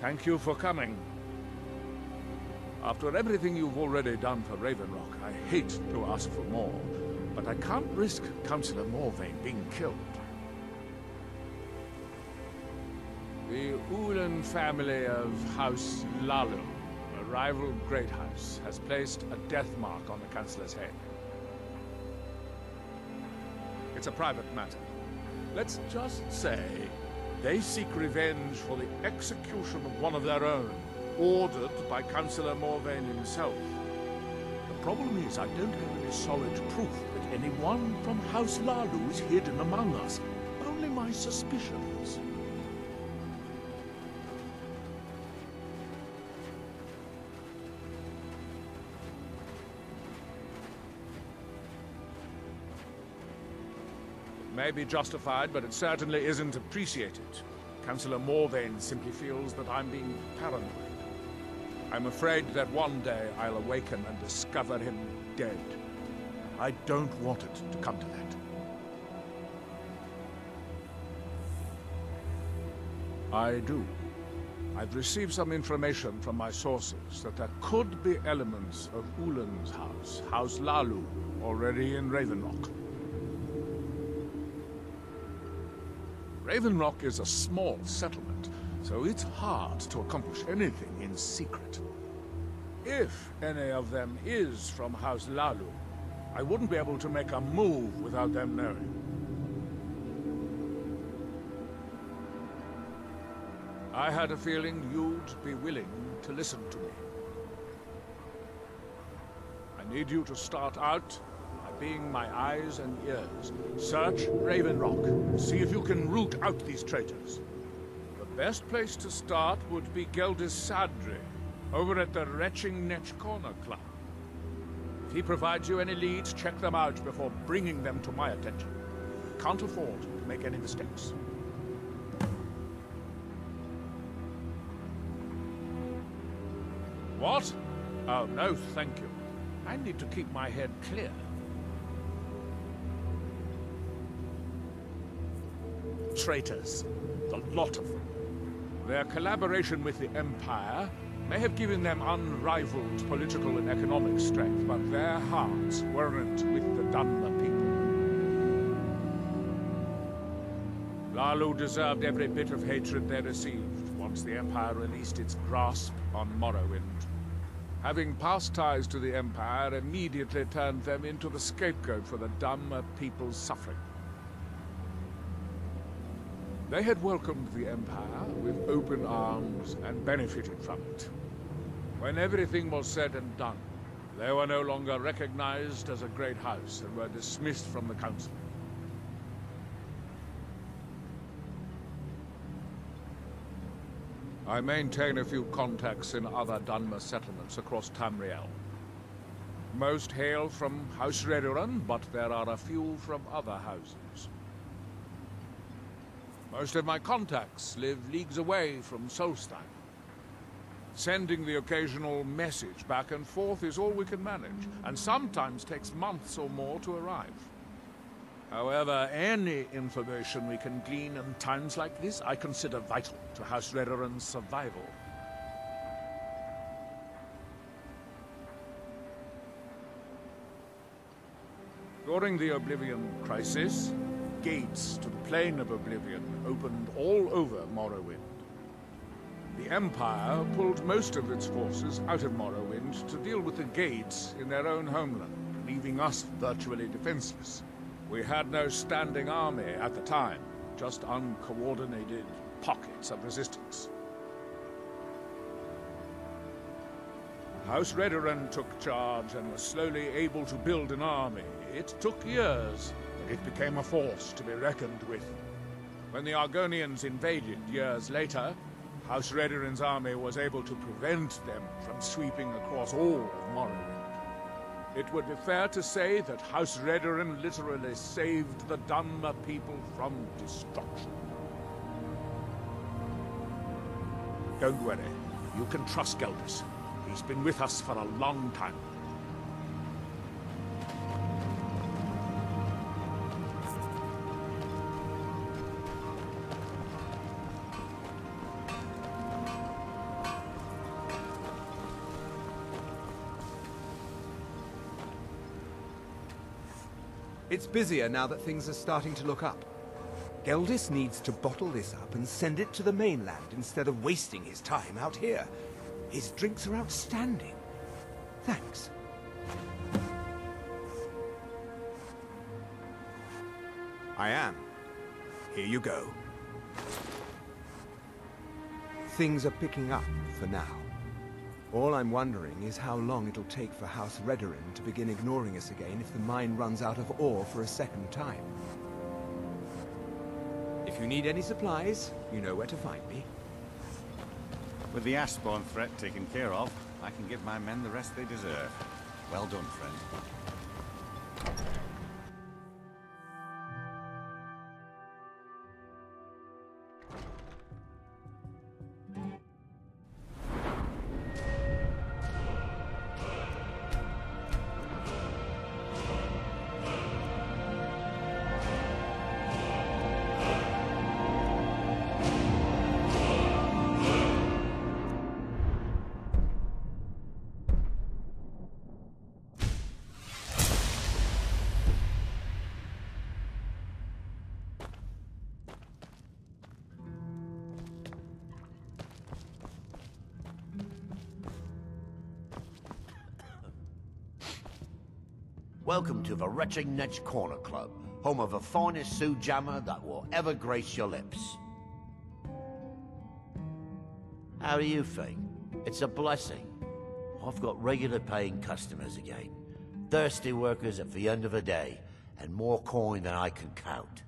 Thank you for coming. After everything you've already done for Ravenrock, I hate to ask for more, but I can't risk Councillor Morvain being killed. The Ulan family of House Lalu, a rival great house, has placed a death mark on the Councillor's head. It's a private matter. Let's just say they seek revenge for the execution of one of their own, ordered by Councillor Morvain himself. The problem is I don't have any solid proof that anyone from House Lalu is hidden among us. Only my suspicions. It may be justified, but it certainly isn't appreciated. Councillor Morvain simply feels that I'm being paranoid. I'm afraid that one day I'll awaken and discover him dead. I don't want it to come to that. I do. I've received some information from my sources that there could be elements of Ulan's house, House Lalu, already in Ravenrock. Ravenrock is a small settlement, so it's hard to accomplish anything in secret. If any of them is from House Lalu, I wouldn't be able to make a move without them knowing. I had a feeling you'd be willing to listen to me. I need you to start out by being my eyes and ears. Search Ravenrock. See if you can root out these traitors. The best place to start would be Geldis Sadri, over at the Retching Netch Corner Club. If he provides you any leads, check them out before bringing them to my attention. Can't afford to make any mistakes. What? Oh, no, thank you. I need to keep my head clear. Traitors. The lot of them. Their collaboration with the Empire may have given them unrivaled political and economic strength, but their hearts weren't with the Dunmer people. Lalu deserved every bit of hatred they received once the Empire released its grasp on Morrowind. Having past ties to the Empire immediately turned them into the scapegoat for the Dunmer people's suffering. They had welcomed the Empire with open arms and benefited from it. When everything was said and done, they were no longer recognized as a great house and were dismissed from the council. I maintain a few contacts in other Dunmer settlements across Tamriel. Most hail from House Redoran, but there are a few from other houses. Most of my contacts live leagues away from Solstein. Sending the occasional message back and forth is all we can manage, and sometimes takes months or more to arrive. However, any information we can glean in times like this, I consider vital to House Redoran's survival. During the Oblivion Crisis, gates to the Plane of Oblivion opened all over Morrowind. The Empire pulled most of its forces out of Morrowind to deal with the gates in their own homeland, leaving us virtually defenseless. We had no standing army at the time, just uncoordinated pockets of resistance. House Redoran took charge and was slowly able to build an army. It took years, but it became a force to be reckoned with. When the Argonians invaded years later, House Redoran's army was able to prevent them from sweeping across all of Morrowind. It would be fair to say that House Redoran literally saved the Dunmer people from destruction. Don't worry, you can trust Geldis. He's been with us for a long time. It's busier now that things are starting to look up. Geldis needs to bottle this up and send it to the mainland instead of wasting his time out here. His drinks are outstanding. Thanks. I am. Here you go. Things are picking up for now. All I'm wondering is how long it'll take for House Redorin to begin ignoring us again if the mine runs out of ore for a second time. If you need any supplies, you know where to find me. With the Ashbourne threat taken care of, I can give my men the rest they deserve. Well done, friend. Welcome to the Retching Netch Corner Club, home of the finest Sue Jammer that will ever grace your lips. How do you think? It's a blessing. I've got regular paying customers again. Thirsty workers at the end of the day, and more coin than I can count.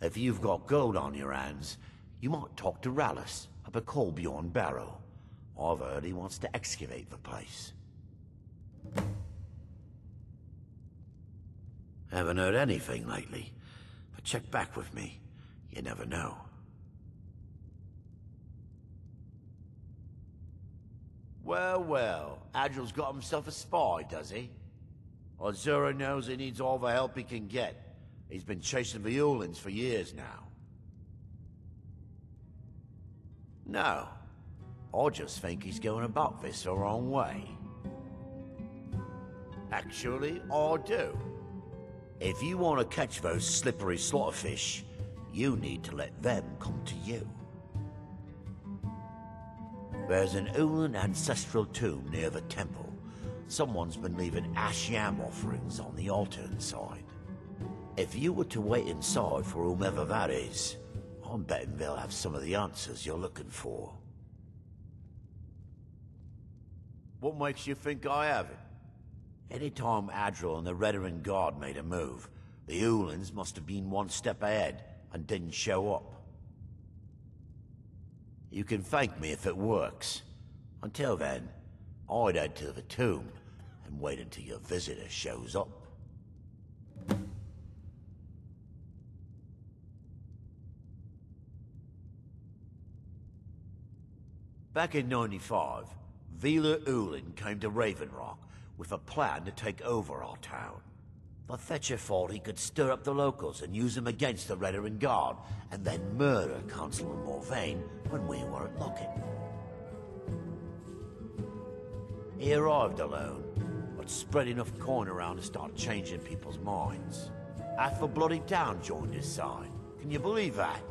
If you've got gold on your hands, you might talk to Rallis up a coal beyond Barrow. I've heard he wants to excavate the place. Haven't heard anything lately, but check back with me. You never know. Well, well, Adril's got himself a spy, does he? Azura knows he needs all the help he can get. He's been chasing the Ulins for years now. No. I just think he's going about this the wrong way. Actually, I do. If you want to catch those slippery slaughterfish, you need to let them come to you. There's an Ulin ancestral tomb near the temple. Someone's been leaving ash yam offerings on the altar inside. If you were to wait inside for whomever that is, I'm betting they'll have some of the answers you're looking for. What makes you think I haven't? Anytime Adril and the Redorin Guard made a move, the Ulins must have been one step ahead and didn't show up. You can thank me if it works. Until then, I'd head to the tomb and wait until your visitor shows up. Back in '95, Vila Ulin came to Raven Rock with a plan to take over our town. The Fetcher thought he could stir up the locals and use them against the Redorin Guard, and then murder Constable Morvain when we weren't looking. He arrived alone, but spread enough coin around to start changing people's minds. Half the bloody town joined his side. Can you believe that?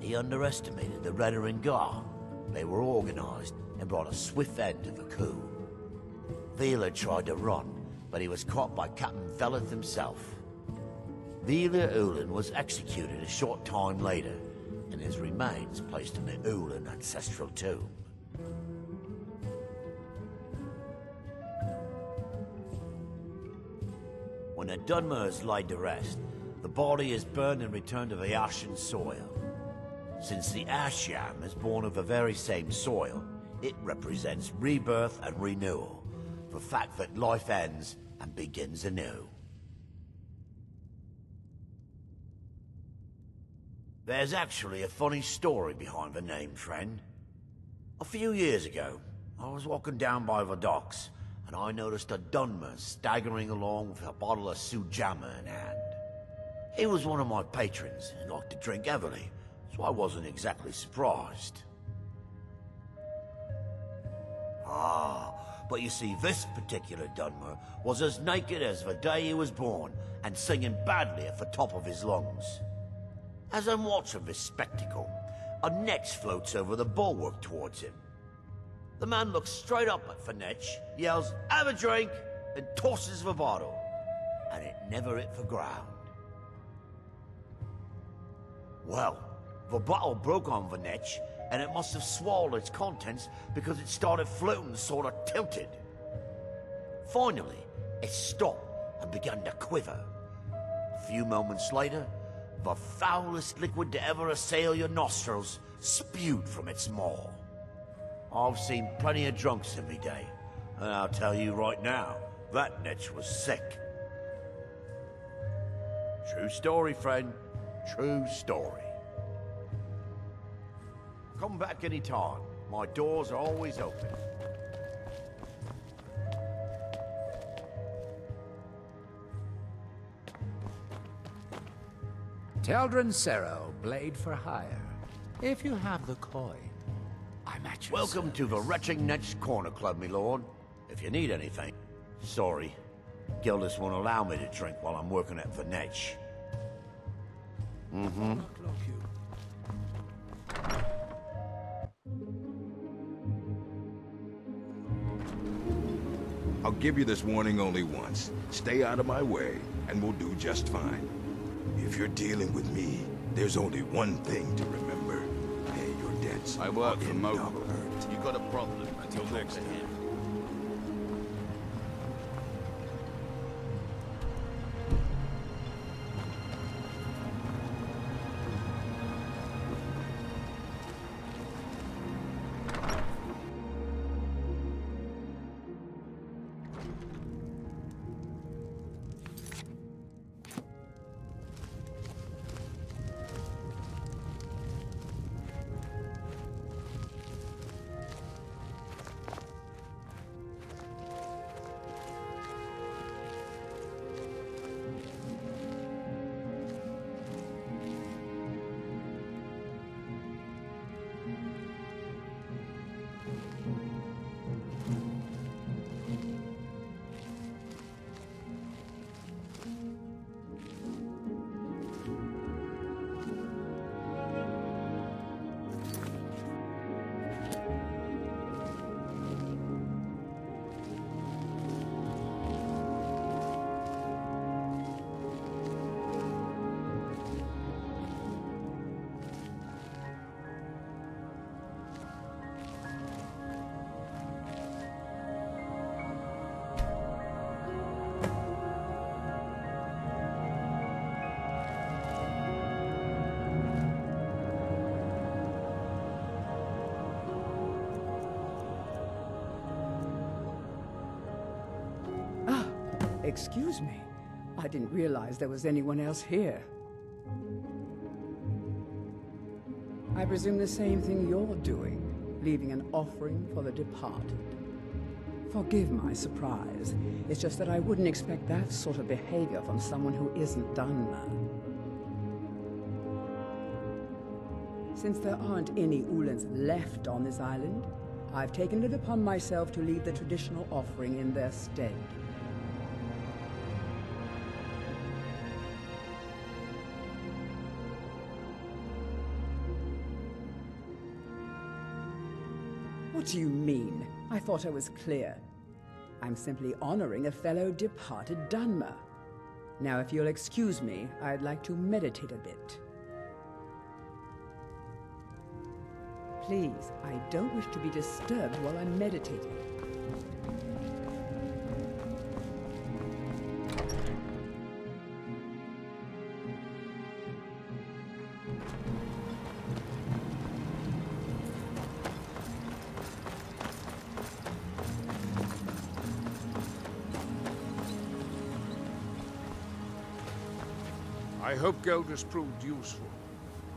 He underestimated the Redorin Guard. They were organized and brought a swift end to the coup. Vila tried to run, but he was caught by Captain Veleth himself. Vila Ulin was executed a short time later, and his remains placed in the Ulin ancestral tomb. When the Dunmer is laid to rest, the body is burned and returned to the ashen soil. Since the ash yam is born of the very same soil, it represents rebirth and renewal, the fact that life ends and begins anew. There's actually a funny story behind the name, friend. A few years ago, I was walking down by the docks, and I noticed a Dunmer staggering along with a bottle of Sujamma in hand. He was one of my patrons and liked to drink heavily, so I wasn't exactly surprised. But you see, this particular Dunmer was as naked as the day he was born, and singing badly at the top of his lungs. As I'm watching this spectacle, a netch floats over the bulwark towards him. The man looks straight up at the netch, yells, "Have a drink!" and tosses the bottle. And it never hit the ground. Well, the bottle broke on the netch, and it must have swallowed its contents because it started floating sort of tilted. Finally, it stopped and began to quiver. A few moments later, the foulest liquid to ever assail your nostrils spewed from its maw. I've seen plenty of drunks every day, and I'll tell you right now, that netch was sick. True story, friend. True story. Come back any time. My doors are always open. Teldrin Cerro, blade for hire. If you have the coin, I'm at your Welcome to the Retching Netch Corner Club, my lord. If you need anything. Sorry, Gildas won't allow me to drink while I'm working at the netch. I'll give you this warning only once. Stay out of my way, and we'll do just fine. If you're dealing with me, there's only one thing to remember. Pay your debts. I work for in Mo. Dockbird. You got a problem until next time. Excuse me. I didn't realize there was anyone else here. I presume the same thing you're doing, leaving an offering for the departed. Forgive my surprise. It's just that I wouldn't expect that sort of behavior from someone who isn't Dunmer. Since there aren't any Ulans left on this island, I've taken it upon myself to leave the traditional offering in their stead. What do you mean? I thought I was clear. I'm simply honoring a fellow departed Dunmer. Now, if you'll excuse me, I'd like to meditate a bit. Please, I don't wish to be disturbed while I'm meditating. I hope Gildas proved useful.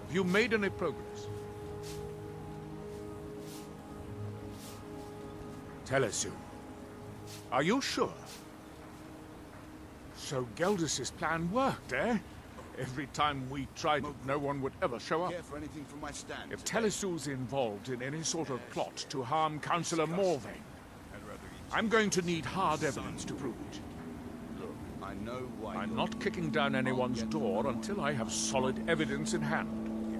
Have you made any progress? Tell us soon. Are you sure? So Gildas's plan worked, eh? Every time we tried it, no one would ever show up. For anything from my stand If Telesu's involved in any sort of plot to harm Councillor Morvain, I'm going to need hard evidence to prove it. Look, I know why I'm not kicking down anyone's door until I have solid evidence in hand.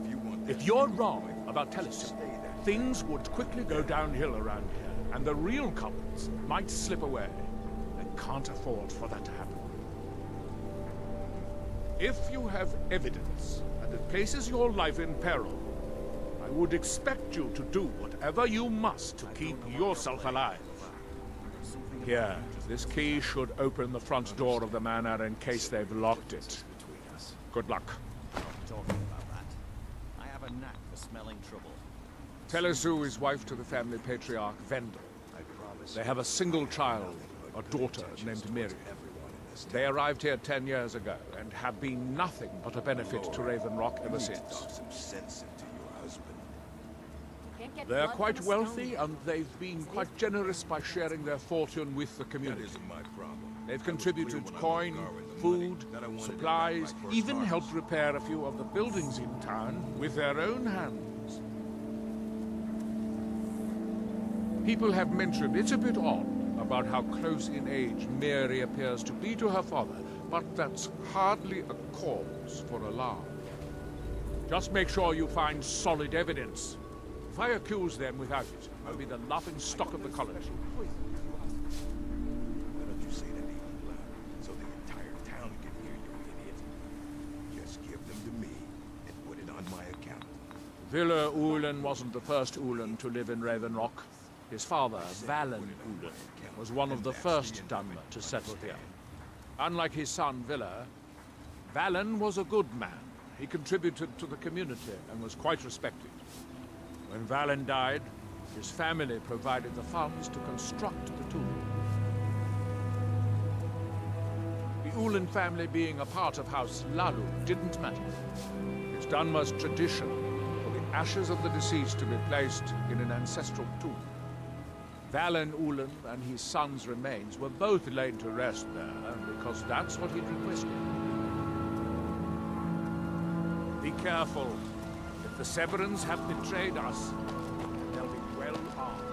If you want If you're wrong about Telesim, things would quickly go downhill around here, and the real culprits might slip away. I can't afford for that to happen. If you have evidence and it places your life in peril, I would expect you to do whatever you must to keep yourself alive. Here, this key should open the front door of the manor in case they've locked it. Good luck. Talking about that. I have a knack for smelling trouble. Telesu is wife to the family patriarch Vendel. They have a single child, a daughter named Miriam. They arrived here 10 years ago and have been nothing but a benefit to Raven Rock ever since. some sense into your husband? They're quite wealthy, and they've been quite generous by sharing their fortune with the That community. isn't my problem. They've contributed coin, food, supplies, even helped repair a few of the buildings in town with their own hands. People have mentioned it's a bit odd about how close in age Mary appears to be to her father, but that's hardly a cause for alarm. Just make sure you find solid evidence. If I accuse them without it, I'll be the laughing stock of the college. Why don't you say that even louder, so the entire town can hear you, idiot? Just give them to me, and put it on my account. Villa Ulen wasn't the first Ulen to live in Raven Rock. His father, Valen Ulen, was one of the first Dunmer to settle here. Unlike his son, Villa, Valen was a good man. He contributed to the community and was quite respected. When Valen died, his family provided the funds to construct the tomb. The Ulen family being a part of House Lalu didn't matter. It's Dunmer's tradition for the ashes of the deceased to be placed in an ancestral tomb. Valen Ulen and his son's remains were both laid to rest there because that's what he'd requested. Be careful. If the Severans have betrayed us, they'll be well armed.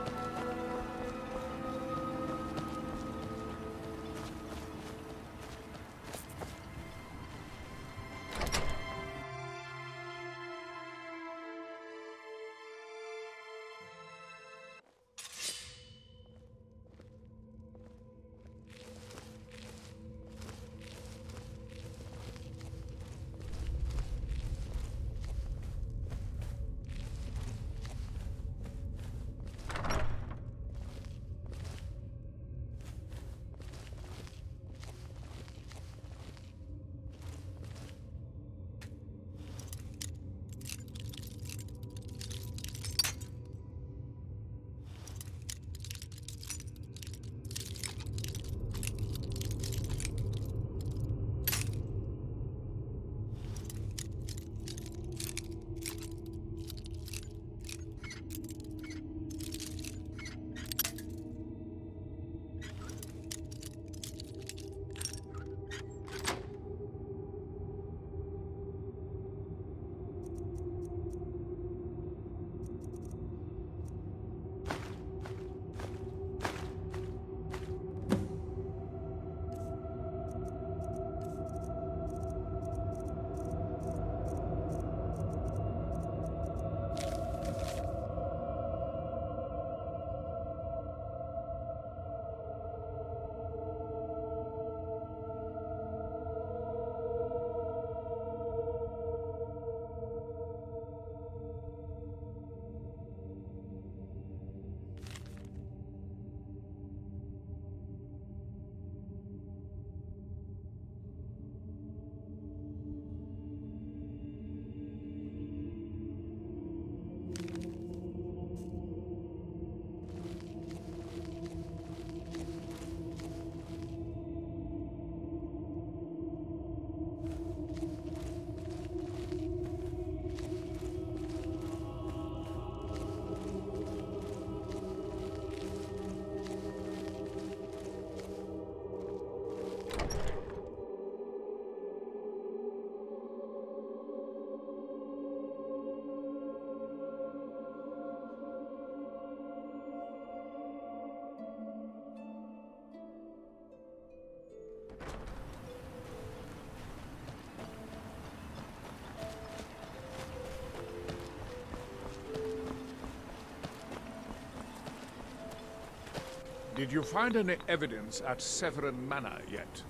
Did you find any evidence at Severin Manor yet?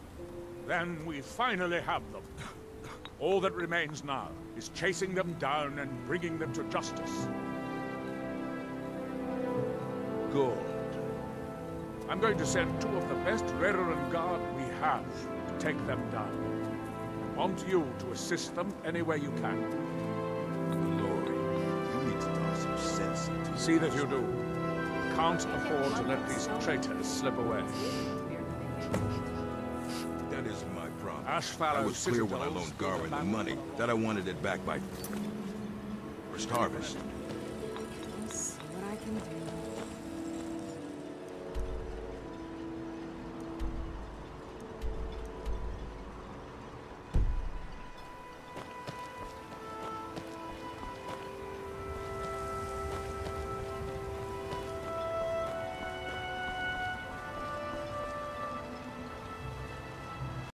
Then we finally have them. All that remains now is chasing them down and bringing them to justice. Good. I'm going to send 2 of the best Rerengar guard we have to take them down. I want you to assist them any way you can. Lord, you need to talk some sense into See that you do. Can't afford to let these traitors slip away. That isn't my problem. Ashfallow I was clear when I citadels loaned Garwin the built a money that I wanted it back by first harvest.